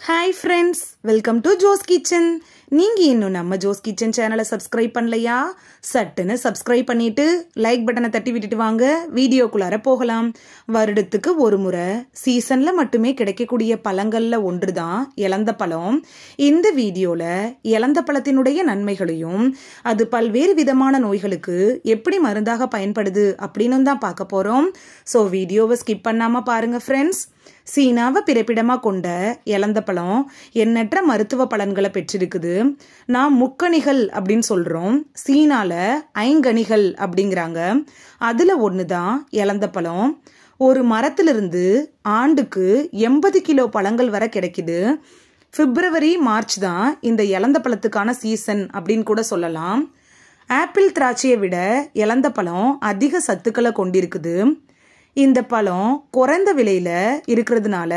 Hi friends, welcome to Jo's Kitchen. நீங்க இன்னும் நம்ம ஜோஸ் கிச்சன் சேனலை சப்ஸ்கிரைப் பண்ணலையா? சட்டுன்னு சப்ஸ்கிரைப் பண்ணிட்டு லைக் பட்டனை தட்டி விட்டுட்டு வாங்க வீடியோக்குள்ளார போகலாம். வருடத்துக்கு ஒரு முறை சீசன்ல மட்டுமே கிடைக்கக்கூடிய பழங்கள்ல ஒன்றுதான் இலந்த பழம். இந்த வீடியோல இலந்த பழத்தினுடைய நன்மைகளையும் அது பல்வேறு விதமான நோய்களுக்கு எப்படி மருந்தாக பயன்படுது அப்படின்னு தான் பார்க்க போறோம். ஸோ வீடியோவை ஸ்கிப் பண்ணாம பாருங்க ஃப்ரெண்ட்ஸ். சீனாவை பிறப்பிடமா கொண்ட இலந்த பழம் எண்ணற்ற மருத்துவ பலன்களை பெற்றிருக்குது. நாம் முக்கணிகள் அப்படின்னு சொல்றோம், சீனால ஐங்கனிகள் அப்படிங்கிறாங்க. அதுல ஒண்ணுதான் இலந்த பழம். ஒரு மரத்திலிருந்து ஆண்டுக்கு 80 கிலோ பழங்கள் வரை கிடைக்குது. பிப்ரவரி மார்ச் தான் இந்த இலந்த பழத்துக்கான சீசன் அப்படின்னு கூட சொல்லலாம். ஆப்பிள் திராட்சையை விட இலந்த பழம் அதிக சத்துக்களை கொண்டிருக்குது. இந்த பழம் குறைந்த விலையில இருக்கிறதுனால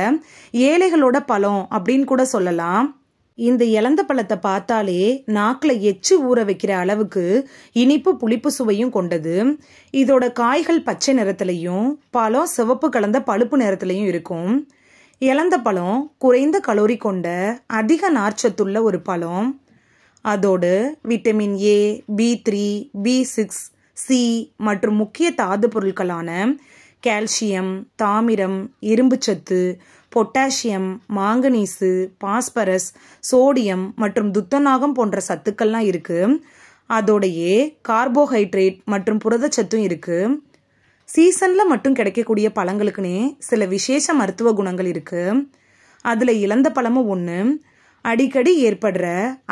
ஏழைகளோட பழம் அப்படின்னு கூட சொல்லலாம். இந்த இலந்த பழத்தை பார்த்தாலே நாக்குல எச்சு ஊற வைக்கிற அளவுக்கு இனிப்பு புளிப்பு சுவையும் கொண்டது. இதோட காய்கள் பச்சை நிறத்திலையும் பழம் சிவப்பு கலந்த பழுப்பு நிறத்திலையும் இருக்கும். இலந்த பழம் குறைந்த கலோரி கொண்ட அதிக நார்ச்சத்துள்ள ஒரு பழம். அதோடு vitamin A, B3, B6, C மற்றும் முக்கிய தாது பொருட்களான கால்சியம், தாமிரம், இரும்புச்சத்து, பொட்டாசியம், மாங்கனீசு, பாஸ்பரஸ், சோடியம் மற்றும் துத்தநாகம் போன்ற சத்துக்கள்லாம் இருக்கு. அதோடையே கார்போஹைட்ரேட் மற்றும் புரதச்சத்தும் இருக்கு. சீசன்ல மட்டும் கிடைக்கக்கூடிய பழங்களுக்குன்னே சில விசேஷ மருத்துவ குணங்கள் இருக்கு. அதுல இலந்த பழமும் ஒன்று. அடிக்கடி ஏற்படுற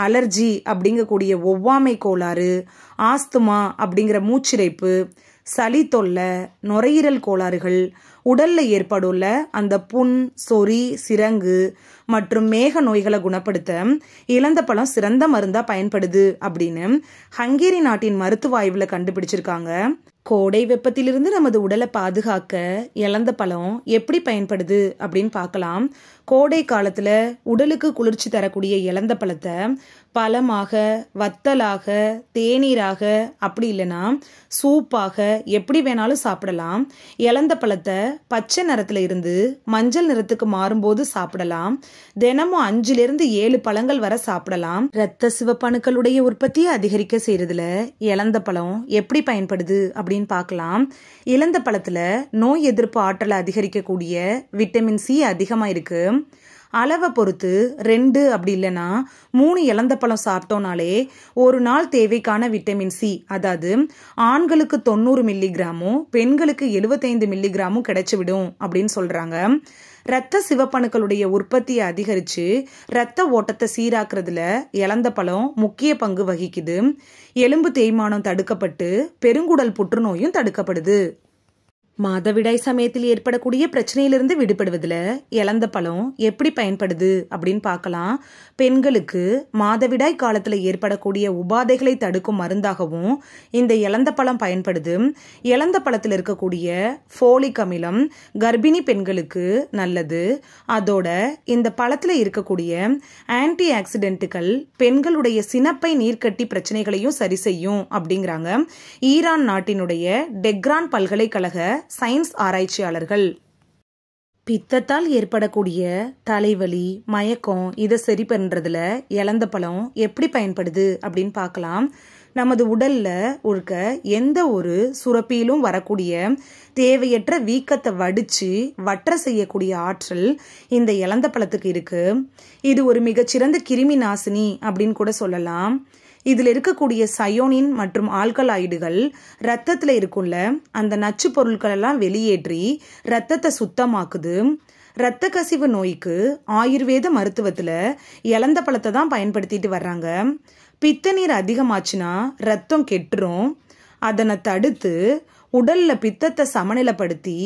அலர்ஜி அப்படிங்கக்கூடிய ஒவ்வாமை கோளாறு, ஆஸ்துமா அப்படிங்கிற மூச்சிரைப்பு, சளி தொல்லை, நுரையீரல் கோளாறுகள், உடல்ல ஏற்படுள்ள அந்த புண், சொறி, சிரங்கு மற்றும் மேக நோய்களை குணப்படுத்த இலந்த பழம் சிறந்த மருந்தா பயன்படுது அப்படின்னு ஹங்கேரி நாட்டின் மருத்துவ ஆய்வுல கண்டுபிடிச்சிருக்காங்க. கோடை வெப்பத்திலிருந்து நமது உடலை பாதுகாக்க இலந்த பழம் எப்படி பயன்படுது அப்படின்னு பார்க்கலாம். கோடை காலத்துல உடலுக்கு குளிர்ச்சி தரக்கூடிய இலந்த பழத்தை பழமாக, வத்தலாக, தேநீராக, அப்படி இல்லைன்னா சூப்பாக எப்படி வேணாலும் சாப்பிடலாம். இலந்த பழத்தை பச்சை நிறத்துல இருந்து மஞ்சள் நிறத்துக்கு மாறும்போது சாப்பிடலாம். தினமும் 5-7 பழங்கள் வரை சாப்பிடலாம். இரத்த சிவப்பணுக்களுடைய உற்பத்தியை அதிகரிக்க செய்யறதுல இலந்த பழம் எப்படி பயன்படுது அப்படின்னு பார்க்கலாம். இலந்த பழத்துல நோய் எதிர்ப்பு ஆற்றலை அதிகரிக்கக்கூடிய விட்டமின் சி அதிகமா இருக்கு. அளவை பொறுத்து 2 அப்படி இல்லைன்னா 3 இலந்த பழம் சாப்பிட்டோம்னாலே ஒரு நாள் தேவைக்கான விட்டமின் சி, அதாவது ஆண்களுக்கு 90 மில்லிகிராமும் பெண்களுக்கு 75 மில்லிகிராமும் கிடைச்சிவிடும் அப்படின்னு சொல்றாங்க. இரத்த சிவப்பணுக்களுடைய உற்பத்தியை அதிகரிச்சு இரத்த ஓட்டத்தை சீராக்குறதுல இலந்த பழம் முக்கிய பங்கு வகிக்குது. எலும்பு தேய்மானம் தடுக்கப்பட்டு பெருங்குடல் புற்றுநோயும் தடுக்கப்படுது. மாதவிடாய் சமயத்தில் ஏற்படக்கூடிய பிரச்சனையிலிருந்து விடுபடுவதில் இலந்த பழம் எப்படி பயன்படுது அப்படின்னு பார்க்கலாம். பெண்களுக்கு மாதவிடாய் காலத்தில் ஏற்படக்கூடிய உபாதைகளை தடுக்கும் மருந்தாகவும் இந்த இலந்த பழம் பயன்படுது. இலந்த பழத்தில் இருக்கக்கூடிய ஃபோலிக் அமிலம் கர்ப்பிணி பெண்களுக்கு நல்லது. அதோட இந்த பழத்தில் இருக்கக்கூடிய ஆன்டி ஆக்சிடென்ட்டுகள் பெண்களுடைய சினப்பை நீர்க்கட்டி பிரச்சனைகளையும் சரி செய்யும் அப்படிங்கிறாங்க ஈரான் நாட்டினுடைய டெக்ரான் பல்கலைக்கழக சயின்ஸ் ஆராய்ச்சியாளர்கள். பித்தத்தால் ஏற்படக்கூடிய தலைவலி, மயக்கம் இதை சரி பண்றதுல இலந்த பழம் எப்படி பயன்படுது அப்படின்னு பார்க்கலாம். நமது உடல்ல இருக்க எந்த ஒரு சுரப்பியிலும் வரக்கூடிய தேவையற்ற வீக்கத்தை வடிச்சு வற்ற செய்யக்கூடிய ஆற்றல் இந்த இலந்த பழத்துக்கு இருக்கு. இது ஒரு மிகச்சிறந்த கிருமி நாசினி அப்படின்னு கூட சொல்லலாம். இதில் இருக்கக்கூடிய சயோனின் மற்றும் ஆல்கலாய்டுகள் ரத்தத்தில் இருக்குள்ள அந்த நச்சு பொருட்களெல்லாம் வெளியேற்றி ரத்தத்தை சுத்தமாக்குது. இரத்த கசிவு நோய்க்கு ஆயுர்வேத மருத்துவத்தில் இலந்த பழத்தை தான் பயன்படுத்திட்டு வர்றாங்க. பித்த நீர் அதிகமாச்சுன்னா ரத்தம் கெட்டுரும். அதனை தடுத்து உடல்ல பித்தத்தை சமநிலைப்படுத்தி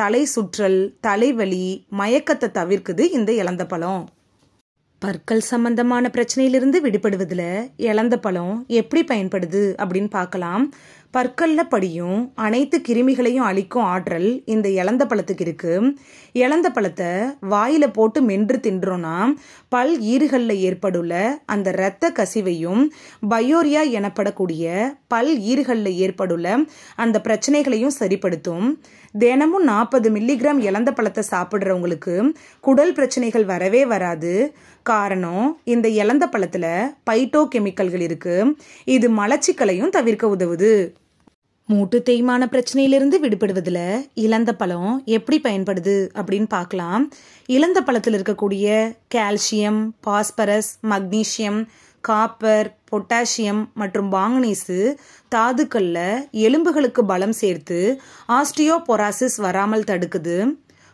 தலை சுற்றல், தலைவலி, மயக்கத்தை தவிர்க்குது இந்த இலந்த பழம். பற்கள் சம்பந்தமான பிரச்சனையிலிருந்து விடுபடுவதில் இலந்த பழம் எப்படி பயன்படுது அப்படின்னு பார்க்கலாம். பற்கள்ல படியும் அனைத்து கிருமிகளையும் அழிக்கும் ஆற்றல் இந்த இலந்த பழத்துக்கு இருக்கு. இலந்த பழத்தை வாயில போட்டு மென்று தின்றோம்னா பல் ஈறுகளில் ஏற்படுள்ள அந்த இரத்த கசிவையும் பயோரியா எனப்படக்கூடிய பல் ஈறுகளில் ஏற்படுள்ள அந்த பிரச்சனைகளையும் சரிப்படுத்தும். தினமும் 40 மில்லிகிராம் இலந்த பழத்தை சாப்பிட்றவங்களுக்கு குடல் பிரச்சனைகள் வரவே வராது. காரணம், இந்த இலந்த பழத்தில் பைட்டோ கெமிக்கல்கள் இருக்கு. இது மலச்சிக்கலையும் தவிர்க்க உதவுது. மூட்டு தேய்மான பிரச்சனையிலிருந்து விடுபடுவதில் இலந்த பழம் எப்படி பயன்படுது அப்படின்னு பார்க்கலாம். இலந்த பழத்தில் இருக்கக்கூடிய calcium, phosphorus, magnesium, copper, potassium மற்றும் மாங்கனீசு தாதுக்களில் எலும்புகளுக்கு பலம் சேர்த்து ஆஸ்டியோபொராசிஸ் வராமல் தடுக்குது.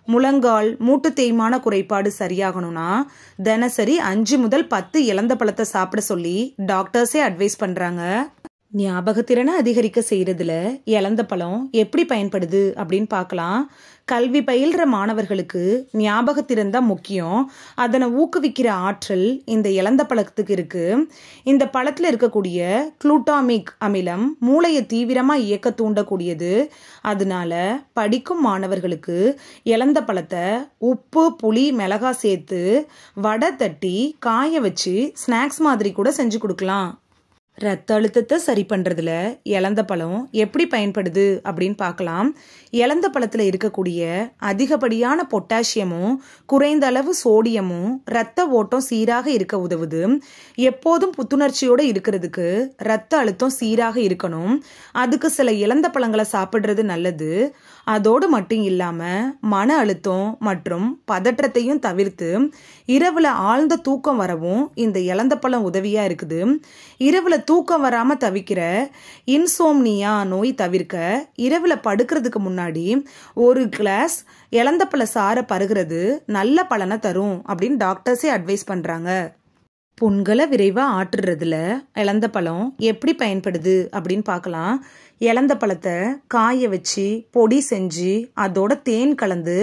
முழங்கால், மூட்டு தேய்மான குறைபாடு சரியாகணும்னா தினசரி 5 முதல் 10 இலந்த பழத்தை சாப்பிட சொல்லி டாக்டர்ஸே அட்வைஸ் பண்ணுறாங்க. ஞாபகத்திறனை அதிகரிக்க செய்யறதுல இலந்த பழம் எப்படி பயன்படுது அப்படின்னு பார்க்கலாம். கல்வி பயில்ற மாணவர்களுக்கு ஞாபகத்திறன் தான் முக்கியம். அதனை ஊக்குவிக்கிற ஆற்றல் இந்த இலந்த பழத்துக்கு இருக்கு. இந்த பழத்தில் இருக்கக்கூடிய குளுட்டாமிக் அமிலம் மூளையை தீவிரமாக இயக்க தூண்டக்கூடியது. அதனால படிக்கும் மாணவர்களுக்கு இலந்த பழத்தை உப்பு, புளி, மிளகா சேர்த்து வடை தட்டி காய வச்சு ஸ்நாக்ஸ் மாதிரி கூட செஞ்சு கொடுக்கலாம். ரத்த அழுத்தத்தை சரி பண்ணுறதுல இலந்த பழம் எப்படி பயன்படுது அப்படின்னு பார்க்கலாம். இலந்த பழத்தில் இருக்கக்கூடிய அதிகப்படியான பொட்டாசியமும் குறைந்த அளவு சோடியமும் ரத்த ஓட்டம் சீராக இருக்க உதவுது. எப்போதும் புத்துணர்ச்சியோடு இருக்கிறதுக்கு ரத்த அழுத்தம் சீராக இருக்கணும். அதுக்கு சில இலந்த பழங்களை சாப்பிட்றது நல்லது. அதோடு மட்டும் இல்லாமல் மன அழுத்தம் மற்றும் பதற்றத்தையும் தவிர்த்து இரவில் ஆழ்ந்த தூக்கம் வரவும் இந்த இலந்த பழம் உதவியாக இருக்குது. இரவில் தூக்கம் வராமல் தவிக்கிற இன்சோம்னியா நோய் தவிர்க்க இரவில் படுக்கிறதுக்கு முன்னாடி 1 கிளாஸ் இலந்தப்பழ சாறை பருகிறது நல்ல பலனை தரும் அப்படின்னு டாக்டர்ஸே அட்வைஸ் பண்ணுறாங்க. புண்களை விரைவாக ஆற்றுறதுல இலந்த பழம் எப்படி பயன்படுது அப்படின்னு பார்க்கலாம். இலந்த பழத்தை காய வச்சு பொடி செஞ்சு அதோட தேன் கலந்து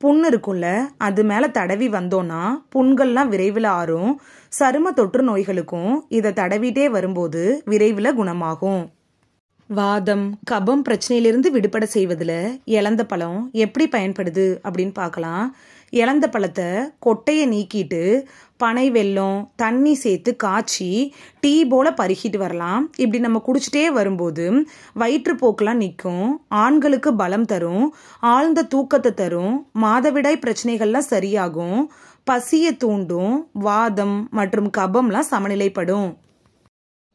புண் இருக்கும்ல அது மேலே தடவி வந்தோன்னா புண்கள்லாம் விரைவில் ஆறும். சரும தொற்று நோய்களுக்கும் இதை தடவிட்டே வரும்போது விரைவில் குணமாகும். வாதம், கபம் பிரச்சனையிலிருந்து விடுபட செய்வதில் இலந்த பழம் எப்படி பயன்படுது அப்படின்னு பார்க்கலாம். இலந்த பழத்தை கொட்டையை நீக்கிட்டு பனை வெல்லம், தண்ணி சேர்த்து காய்ச்சி டீ போல் பருகிட்டு வரலாம். இப்படி நம்ம குடிச்சிட்டே வரும்போது வயிற்றுப்போக்கெலாம் நிற்கும். ஆண்களுக்கு பலம் தரும், ஆழ்ந்த தூக்கத்தை தரும், மாதவிடாய் பிரச்சனைகள்லாம் சரியாகும், பசியை தூண்டும், வாதம் மற்றும் கபம்லாம் சமநிலைப்படும்.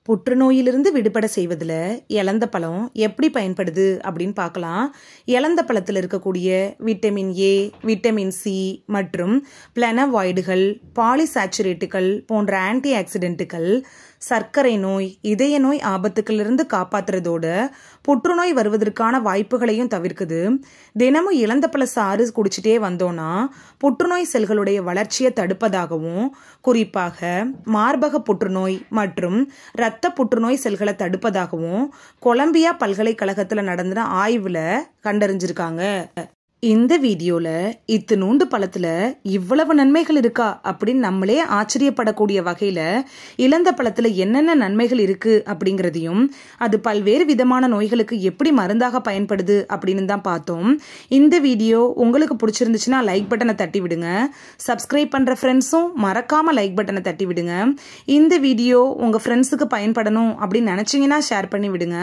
புற்றுநோயிலிருந்து விடுபட செய்வதில் இலந்த பழம் எப்படி பயன்படுது அப்படின்னு பார்க்கலாம். இலந்த பழத்தில் இருக்கக்கூடிய விட்டமின் ஏ, விட்டமின் சி மற்றும் பிளனவாய்டுகள், பாலிசாச்சுரேட்டுகள் போன்ற ஆன்டி ஆக்சிடென்ட்டுகள் சர்க்கரை நோய், இதய நோய் ஆபத்துக்களிலிருந்து காப்பாற்றுறதோட புற்றுநோய் வருவதற்கான வாய்ப்புகளையும் தவிர்க்குது. தினமும் இலந்தப்பழ சாறு குடிச்சிட்டே வந்தோன்னா புற்றுநோய் செல்களுடைய வளர்ச்சியை தடுப்பதாகவும், குறிப்பாக மார்பக புற்றுநோய் மற்றும் இரத்த புற்றுநோய் செல்களை தடுப்பதாகவும் கொலம்பியா பல்கலைக்கழகத்தில் நடந்த ஆய்வில் கண்டறிஞ்சிருக்காங்க. இந்த வீடியோவில் இத்தினூண்டு பழத்தில் இவ்வளவு நன்மைகள் இருக்கா அப்படின்னு நம்மளே ஆச்சரியப்படக்கூடிய வகையில் இலந்த பழத்தில் என்னென்ன நன்மைகள் இருக்குது அப்படிங்கிறதையும் அது பல்வேறு விதமான நோய்களுக்கு எப்படி மருந்தாக பயன்படுது அப்படின்னு தான் பார்த்தோம். இந்த வீடியோ உங்களுக்கு பிடிச்சிருந்துச்சுன்னா லைக் பட்டனை தட்டி விடுங்க. சப்ஸ்கிரைப் பண்ணுற ஃப்ரெண்ட்ஸும் மறக்காமல் லைக் பட்டனை தட்டி விடுங்க. இந்த வீடியோ உங்கள் ஃப்ரெண்ட்ஸுக்கு பயன்படணும் அப்படின்னு நினச்சிங்கன்னா ஷேர் பண்ணி விடுங்க.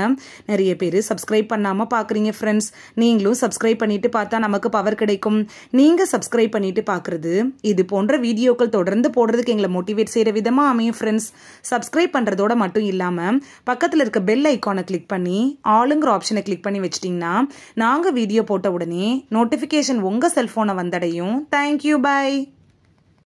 நிறைய பேர் சப்ஸ்கிரைப் பண்ணாமல் பார்க்குறீங்க ஃப்ரெண்ட்ஸ். நீங்களும் சப்ஸ்கிரைப் பண்ணிட்டு பார்த்தா நமக்கு பவர் கிடைக்கும். நீங்க சப்ஸ்கிரைப் பண்ணிட்டு பார்க்கிறது இது போன்ற வீடியோக்கள் தொடர்ந்து போடுறதுக்கு எங்களை மோட்டிவேட் செய்யற விதமா அமையும் ஃப்ரெண்ட்ஸ். சப்ஸ்கிரைப் பண்றதோட மட்டும் இல்லாம பக்கத்துல இருக்க பெல் ஐகானை கிளிக் பண்ணி ஆளுங்கிற ஆப்ஷனை கிளிக் பண்ணி வச்சிட்டீங்கன்னா நாங்க வீடியோ போட்ட உடனே நோட்டிபிகேஷன் உங்க செல்போனை வந்தடையும். Thank you, by.